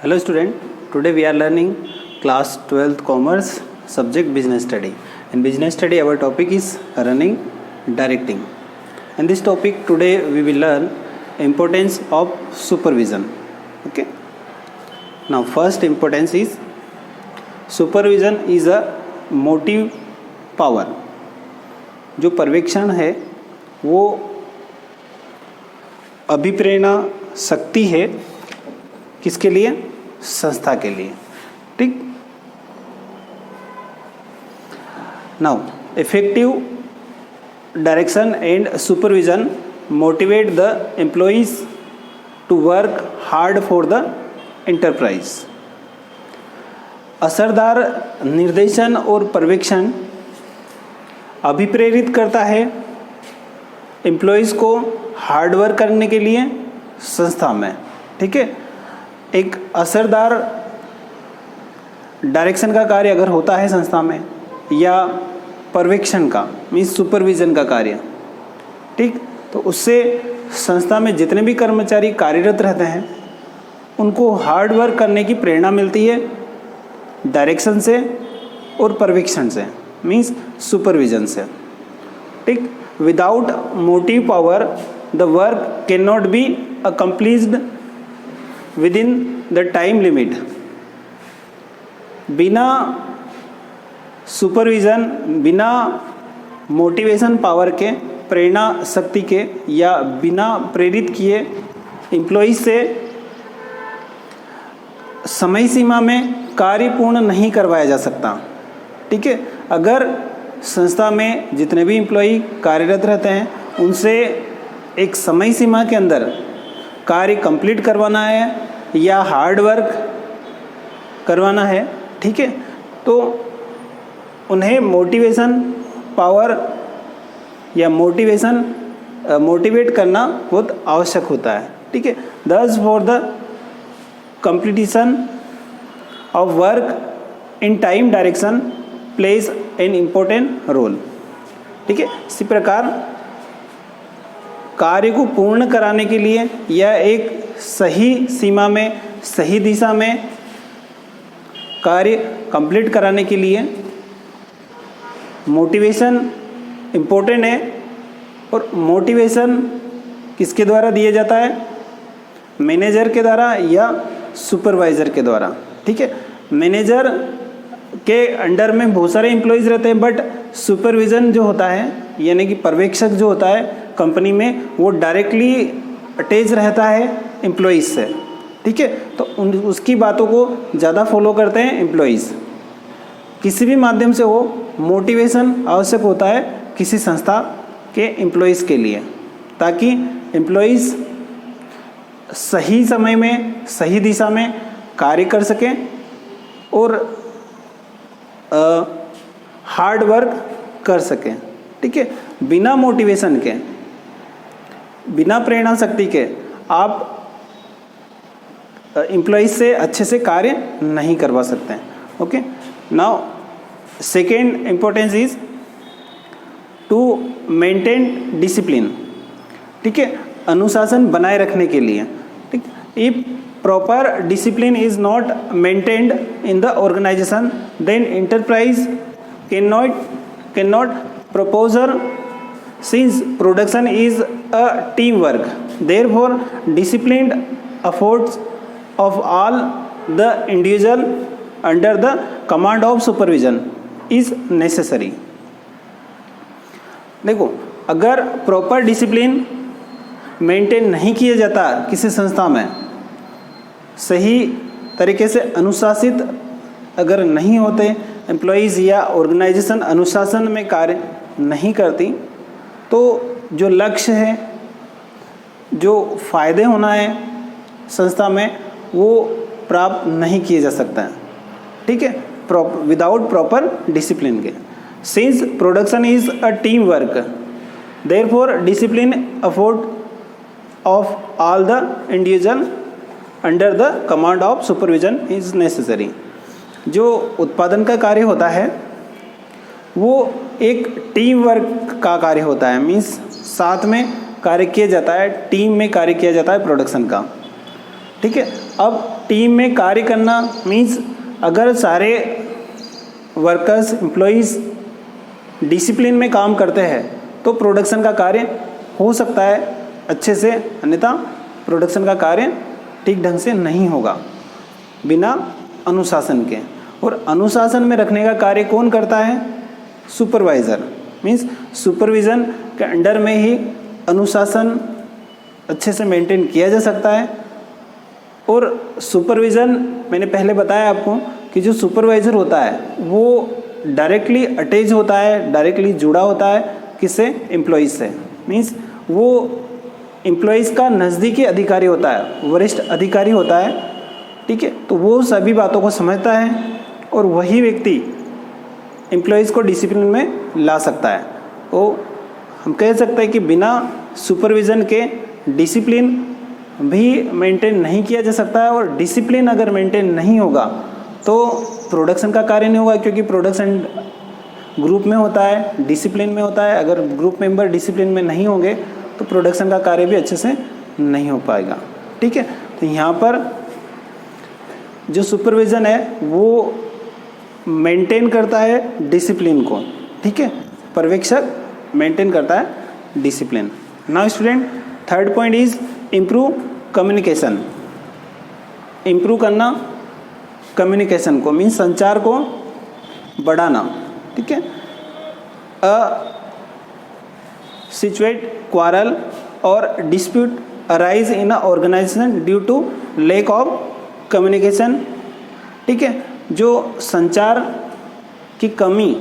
Hello student, today we are learning class 12th commerce subject business study. In business study our topic is running directing. In this topic today we will learn importance of supervision. Okay. Now first importance is supervision is a motive power. जो पर्यवेक्षण है वो अभिप्रेरणा शक्ति है किसके लिए? संस्था के लिए. ठीक. Now effective direction and supervision motivate the employees to work hard for the enterprise. असरदार निर्देशन और पर्यवेक्षण अभिप्रेरित करता है एम्प्लॉइज़ को हार्ड वर्क करने के लिए संस्था में. ठीक है. एक असरदार डायरेक्शन का कार्य अगर होता है संस्था में या पर्यवेक्षण का मीन्स सुपरविजन का कार्य, ठीक, तो उससे संस्था में जितने भी कर्मचारी कार्यरत रहते हैं उनको हार्ड वर्क करने की प्रेरणा मिलती है डायरेक्शन से और पर्यवेक्षण से मीन्स सुपरविजन से. ठीक. Without motive power the work cannot be accomplished within the time limit. बिना सुपरविजन, बिना मोटिवेशन पावर के, प्रेरणा शक्ति के या बिना प्रेरित किए एम्प्लॉइज से समय सीमा में कार्य पूर्ण नहीं करवाया जा सकता. ठीक है. अगर संस्था में जितने भी एम्प्लॉई कार्यरत रहते हैं उनसे एक समय सीमा के अंदर कार्य कंप्लीट करवाना है या हार्ड वर्क करवाना है, ठीक है, तो उन्हें मोटिवेशन पावर या मोटिवेट करना बहुत आवश्यक होता है. ठीक है. Thus for the completion of work in time direction plays an important role. ठीक है. इसी प्रकार कार्य को पूर्ण कराने के लिए या एक सही सीमा में, सही दिशा में कार्य कंप्लीट कराने के लिए मोटिवेशन इम्पोर्टेंट है. और मोटिवेशन किसके द्वारा दिया जाता है? मैनेजर के द्वारा या सुपरवाइज़र के द्वारा. ठीक है. मैनेजर के अंडर में बहुत सारे एम्प्लॉयज़ रहते हैं बट सुपरविज़न जो होता है यानी कि पर्यवेक्षक जो होता है कंपनी में वो डायरेक्टली अटैच रहता है एम्प्लॉयज़ से. ठीक है. तो उसकी बातों को ज़्यादा फॉलो करते हैं एम्प्लॉयज़. किसी भी माध्यम से हो मोटिवेशन आवश्यक होता है किसी संस्था के एम्प्लॉयज़ के लिए ताकि एम्प्लॉयज़ सही समय में, सही दिशा में कार्य कर सकें और हार्ड वर्क कर सकें. ठीक है. बिना मोटिवेशन के, बिना प्रेरणा शक्ति के आप एम्प्लॉयज से अच्छे से कार्य नहीं करवा सकते हैं. Okay. Now second importance is to maintain discipline. ठीक है. अनुशासन बनाए रखने के लिए. ठीक. If proper discipline is not maintained in the organization then enterprise cannot propose since production is a teamwork. Therefore disciplined efforts of all the individual under the command of supervision is necessary. देखो, अगर proper discipline maintain नहीं किया जाता किसी संस्था में, सही तरीके से अनुशासित अगर नहीं होते एम्प्लॉयज़ या ऑर्गेनाइजेशन अनुशासन में कार्य नहीं करती तो जो लक्ष्य है, जो फ़ायदे होना है संस्था में वो प्राप्त नहीं किए जा सकता है. ठीक है. विदाउट प्रॉपर डिसिप्लिन के. Since production is a team work therefore discipline effort of all the individual under the command of supervision is necessary. जो उत्पादन का कार्य होता है वो एक टीम वर्क का कार्य होता है मीन्स साथ में कार्य किया जाता है, टीम में कार्य किया जाता है प्रोडक्शन का. ठीक है. अब टीम में कार्य करना मीन्स अगर सारे वर्कर्स एम्प्लॉइज़ डिसिप्लिन में काम करते हैं तो प्रोडक्शन का कार्य हो सकता है अच्छे से, अन्यथा प्रोडक्शन का कार्य ठीक ढंग से नहीं होगा बिना अनुशासन के। और अनुशासन में रखने का कार्य कौन करता है? सुपरवाइज़र। मीन्स सुपरविज़न के अंडर में ही अनुशासन अच्छे से मेंटेन किया जा सकता है। और सुपरविज़न मैंने पहले बताया आपको कि जो सुपरवाइज़र होता है वो डायरेक्टली अटैच होता है, डायरेक्टली जुड़ा होता है किससे? एम्प्लॉइज़ से। मीन्स वो एम्प्लॉइज़ का नज़दीकी अधिकारी होता है, वरिष्ठ अधिकारी होता है, ठीक है। तो वो सभी बातों को समझता है और वही व्यक्ति एम्प्लॉइज़ को डिसिप्लिन में ला सकता है। तो हम कह सकते हैं कि बिना सुपरविज़न के डिसिप्लिन भी मेंटेन नहीं किया जा सकता है। और डिसिप्लिन अगर मेंटेन नहीं होगा तो प्रोडक्शन का कार्य नहीं होगा, क्योंकि प्रोडक्शन ग्रुप में होता है, डिसिप्लिन में होता है। अगर ग्रुप मेंबर डिसिप्लिन में नहीं होंगे तो प्रोडक्शन का कार्य भी अच्छे से नहीं हो पाएगा, ठीक है। तो यहाँ पर जो सुपरविज़न है वो मेंटेन करता है डिसिप्लिन को, ठीक है। पर्यवेक्षक मेंटेन करता है discipline. Now student, third point is improve communication. Improve करना कम्युनिकेशन को मीन्स संचार को बढ़ाना, ठीक है। सिचुएट क्वारल और dispute arise in a organization due to lack of communication, ठीक है। जो संचार की कमी,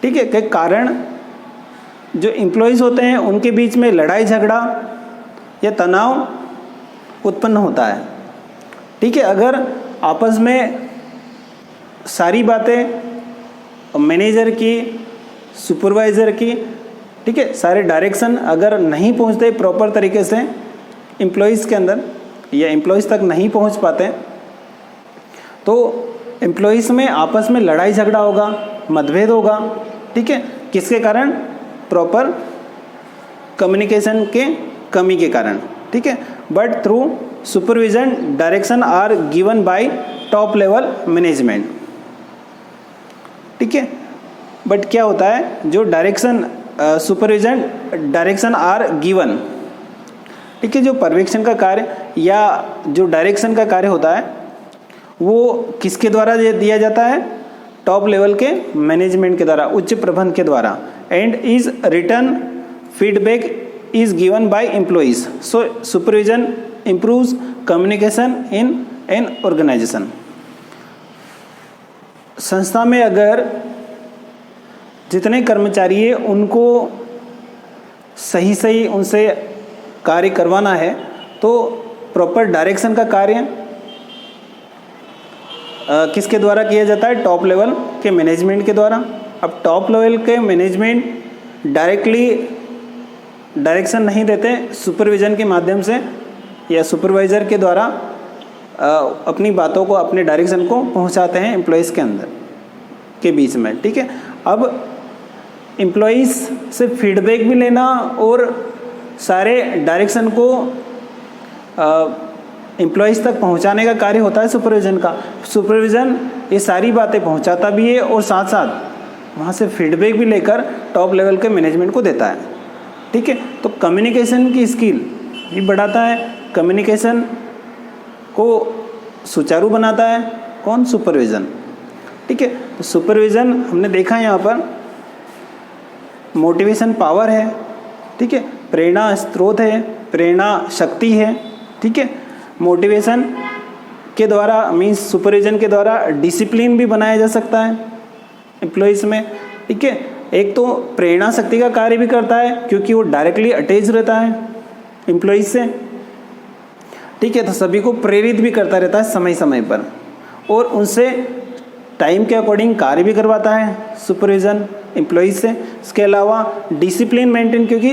ठीक है, के कारण जो एम्प्लॉइज़ होते हैं उनके बीच में लड़ाई झगड़ा या तनाव उत्पन्न होता है, ठीक है। अगर आपस में सारी बातें मैनेजर की, सुपरवाइज़र की, ठीक है, सारे डायरेक्शन अगर नहीं पहुंचते प्रॉपर तरीके से एम्प्लॉइज़ के अंदर या एम्प्लॉइज़ तक नहीं पहुंच पाते तो एम्प्लॉइज़ में आपस में लड़ाई झगड़ा होगा, मतभेद होगा, ठीक है। किसके कारण? प्रॉपर कम्युनिकेशन के कमी के कारण, ठीक है। But through supervision direction are given by top level management, ठीक है। बट क्या होता है, जो direction supervision direction are given, ठीक है, जो पर्यवेक्षण का कार्य या जो डायरेक्शन का कार्य होता है वो किसके द्वारा दिया जाता है? टॉप लेवल के मैनेजमेंट के द्वारा, उच्च प्रबंधन के द्वारा। And is return feedback is given by employees. So supervision improves communication in an organization. संस्था में अगर जितने कर्मचारी हैं उनको सही उनसे कार्य करवाना है तो प्रॉपर डायरेक्शन का कार्य किसके द्वारा किया जाता है? टॉप लेवल के मैनेजमेंट के द्वारा। अब टॉप लेवल के मैनेजमेंट डायरेक्टली डायरेक्शन नहीं देते, सुपरविजन के माध्यम से या सुपरवाइज़र के द्वारा अपनी बातों को, अपने डायरेक्शन को पहुंचाते हैं एम्प्लॉइज़ के अंदर के बीच में, ठीक है। अब एम्प्लॉइज़ से फीडबैक भी लेना और सारे डायरेक्शन को एम्प्लॉइज़ तक पहुंचाने का कार्य होता है सुपरविज़न का। सुपरविज़न ये सारी बातें पहुंचाता भी है और साथ साथ वहाँ से फीडबैक भी लेकर टॉप लेवल के मैनेजमेंट को देता है, ठीक है। तो कम्युनिकेशन की स्किल भी बढ़ाता है, कम्युनिकेशन को सुचारू बनाता है कौन? सुपरविज़न, ठीक है। तो सुपरविज़न हमने देखा यहाँ पर मोटिवेशन पावर है, ठीक है, प्रेरणा स्रोत है, प्रेरणा शक्ति है, ठीक है। मोटिवेशन के द्वारा मीन्स सुपरविजन के द्वारा डिसिप्लिन भी बनाया जा सकता है एम्प्लॉइज़ में, ठीक है। एक तो प्रेरणा शक्ति का कार्य भी करता है क्योंकि वो डायरेक्टली अटैच रहता है एम्प्लॉइज़ से, ठीक है। तो सभी को प्रेरित भी करता रहता है समय समय पर और उनसे टाइम के अकॉर्डिंग कार्य भी करवाता है सुपरविजन एम्प्लॉइज से। इसके अलावा डिसिप्लिन मेंटेन, क्योंकि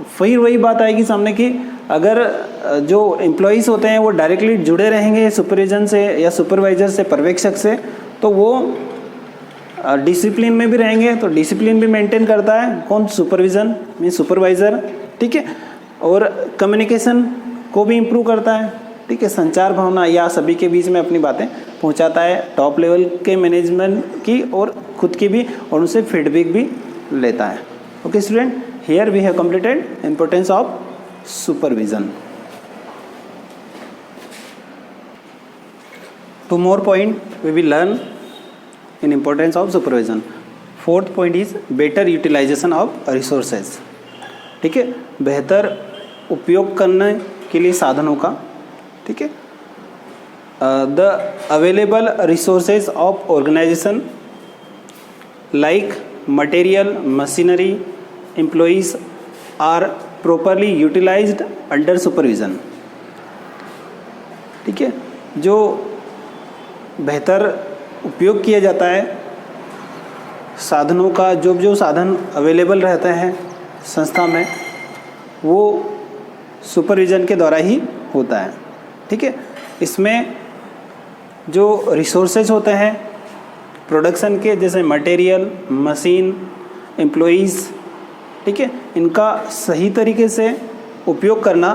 फिर वही बात आएगी सामने कि अगर जो एम्प्लॉइज़ होते हैं वो डायरेक्टली जुड़े रहेंगे सुपरविजन से या सुपरवाइज़र से, पर्यवेक्षक से, तो वो डिसिप्लिन में भी रहेंगे। तो डिसिप्लिन भी मेंटेन करता है कौन? सुपरविजन मीन सुपरवाइज़र, ठीक है। और कम्युनिकेशन को भी इम्प्रूव करता है, ठीक है, संचार भावना या सभी के बीच में अपनी बातें पहुंचाता है, टॉप लेवल के मैनेजमेंट की और खुद की भी, और उनसे फीडबैक भी लेता है। Okay student, here we have completed importance of supervision. Two more point we will learn in importance of supervision. Fourth point is better utilization of resources. ठीक है, बेहतर उपयोग करने के लिए साधनों का, ठीक है, the available resources of organization like material, machinery, employees are properly utilized under supervision. ठीक है, जो बेहतर उपयोग किया जाता है साधनों का, जो साधन अवेलेबल रहते हैं संस्था में, वो सुपरविज़न के द्वारा ही होता है। ठीक है, इसमें जो रिसोर्सेज होते हैं प्रोडक्शन के, जैसे मटेरियल, मशीन, एम्प्लॉइज़, ठीक है, इनका सही तरीके से उपयोग करना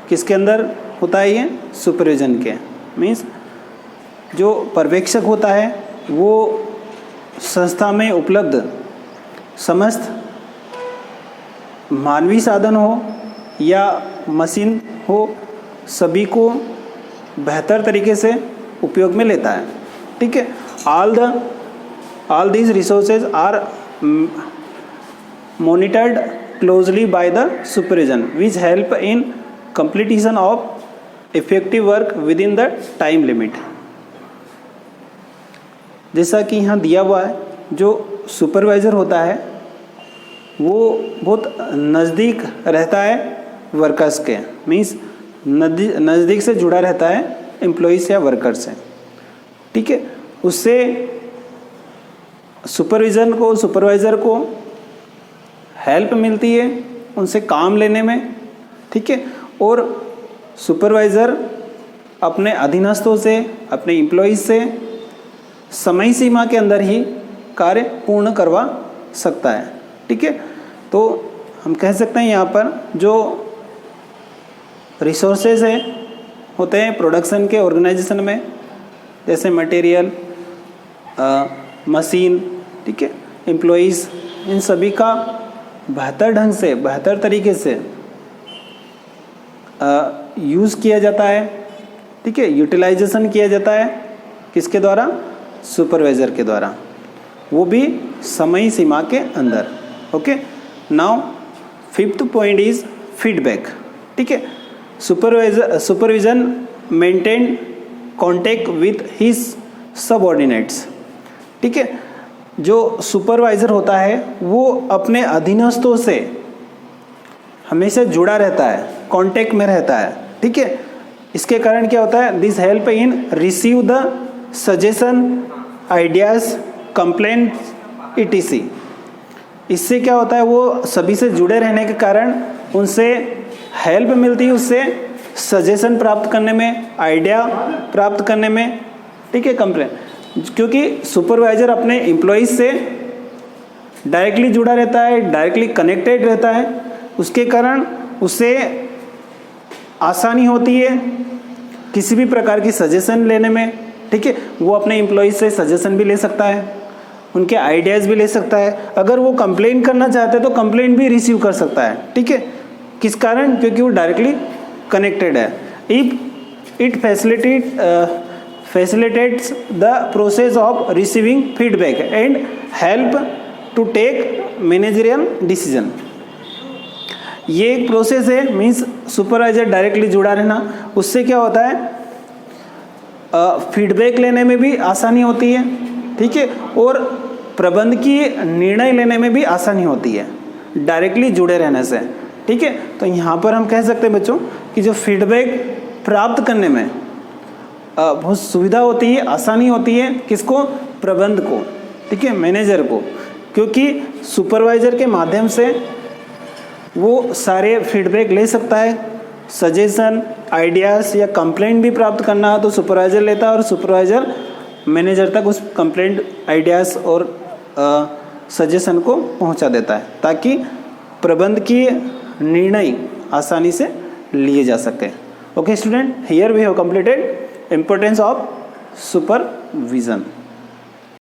किसके अंदर होता है? ये सुपरविज़न के। मीन्स जो पर्यवेक्षक होता है वो संस्था में उपलब्ध समस्त मानवीय साधन हो या मशीन हो, सभी को बेहतर तरीके से उपयोग में लेता है। ठीक है, all these resources are monitored closely by the supervision which help in completion of effective work within the time limit। जैसा कि यहाँ दिया हुआ है, जो सुपरवाइज़र होता है वो बहुत नज़दीक रहता है वर्कर्स के, मीन्स नज़दीक से जुड़ा रहता है एम्प्लॉइज़ या वर्कर से। ठीक है, उससे सुपरवाइज़र को हेल्प मिलती है उनसे काम लेने में। ठीक है, और सुपरवाइज़र अपने अधीनस्थों से, अपने एम्प्लॉइज़ से समय सीमा के अंदर ही कार्य पूर्ण करवा सकता है। ठीक है, तो हम कह सकते हैं यहाँ पर जो रिसोर्सेज है होते हैं प्रोडक्शन के ऑर्गेनाइजेशन में, जैसे मटेरियल, मशीन, ठीक है, एम्प्लॉइज़, इन सभी का बेहतर ढंग से, बेहतर तरीके से यूज़ किया जाता है। ठीक है, यूटिलाइजेशन किया जाता है किसके द्वारा? सुपरवाइज़र के द्वारा, वो भी समय सीमा के अंदर। Okay, now fifth point is feedback. ठीक है, supervision maintain contact with his subordinates. ठीक है, जो सुपरवाइज़र होता है वो अपने अधीनस्थों से हमेशा जुड़ा रहता है, कांटेक्ट में रहता है। ठीक है, इसके कारण क्या होता है? This help in receive the suggestion, ideas, complaint etc। इससे क्या होता है? वो सभी से जुड़े रहने के कारण उनसे हेल्प मिलती है, उससे सजेशन प्राप्त करने में, आइडिया प्राप्त करने में। ठीक है, कंप्लेंट, क्योंकि सुपरवाइज़र अपने एम्प्लॉइज़ से डायरेक्टली जुड़ा रहता है, डायरेक्टली कनेक्टेड रहता है, उसके कारण उसे आसानी होती है किसी भी प्रकार की सजेशन लेने में। ठीक है, वो अपने एम्प्लॉइज़ से सजेशन भी ले सकता है, उनके आइडियाज़ भी ले सकता है। अगर वो कंप्लेन करना चाहते हैं तो कंप्लेंट भी रिसीव कर सकता है। ठीक है, किस कारण? क्योंकि वो डायरेक्टली कनेक्टेड है। If it facilitates the process of receiving feedback and help to take managerial decision। ये एक प्रोसेस है, मीन्स सुपरवाइजर डायरेक्टली जुड़ा रहना, उससे क्या होता है? फीडबैक लेने में भी आसानी होती है। ठीक है, और प्रबंधकीय निर्णय लेने में भी आसानी होती है डायरेक्टली जुड़े रहने से। ठीक है, तो यहाँ पर हम कह सकते हैं बच्चों कि जो फीडबैक प्राप्त करने में बहुत सुविधा होती है, आसानी होती है। किसको? प्रबंध को। ठीक है, मैनेजर को, क्योंकि सुपरवाइज़र के माध्यम से वो सारे फीडबैक ले सकता है। सजेशन, आइडियाज़ या कंप्लेंट भी प्राप्त करना है तो सुपरवाइज़र लेता है, और सुपरवाइज़र मैनेजर तक उस कंप्लेंट, आइडियाज़ और सजेशन को पहुंचा देता है, ताकि प्रबंध की निर्णय आसानी से लिए जा सके। Okay student, here we have completed importance of supervision.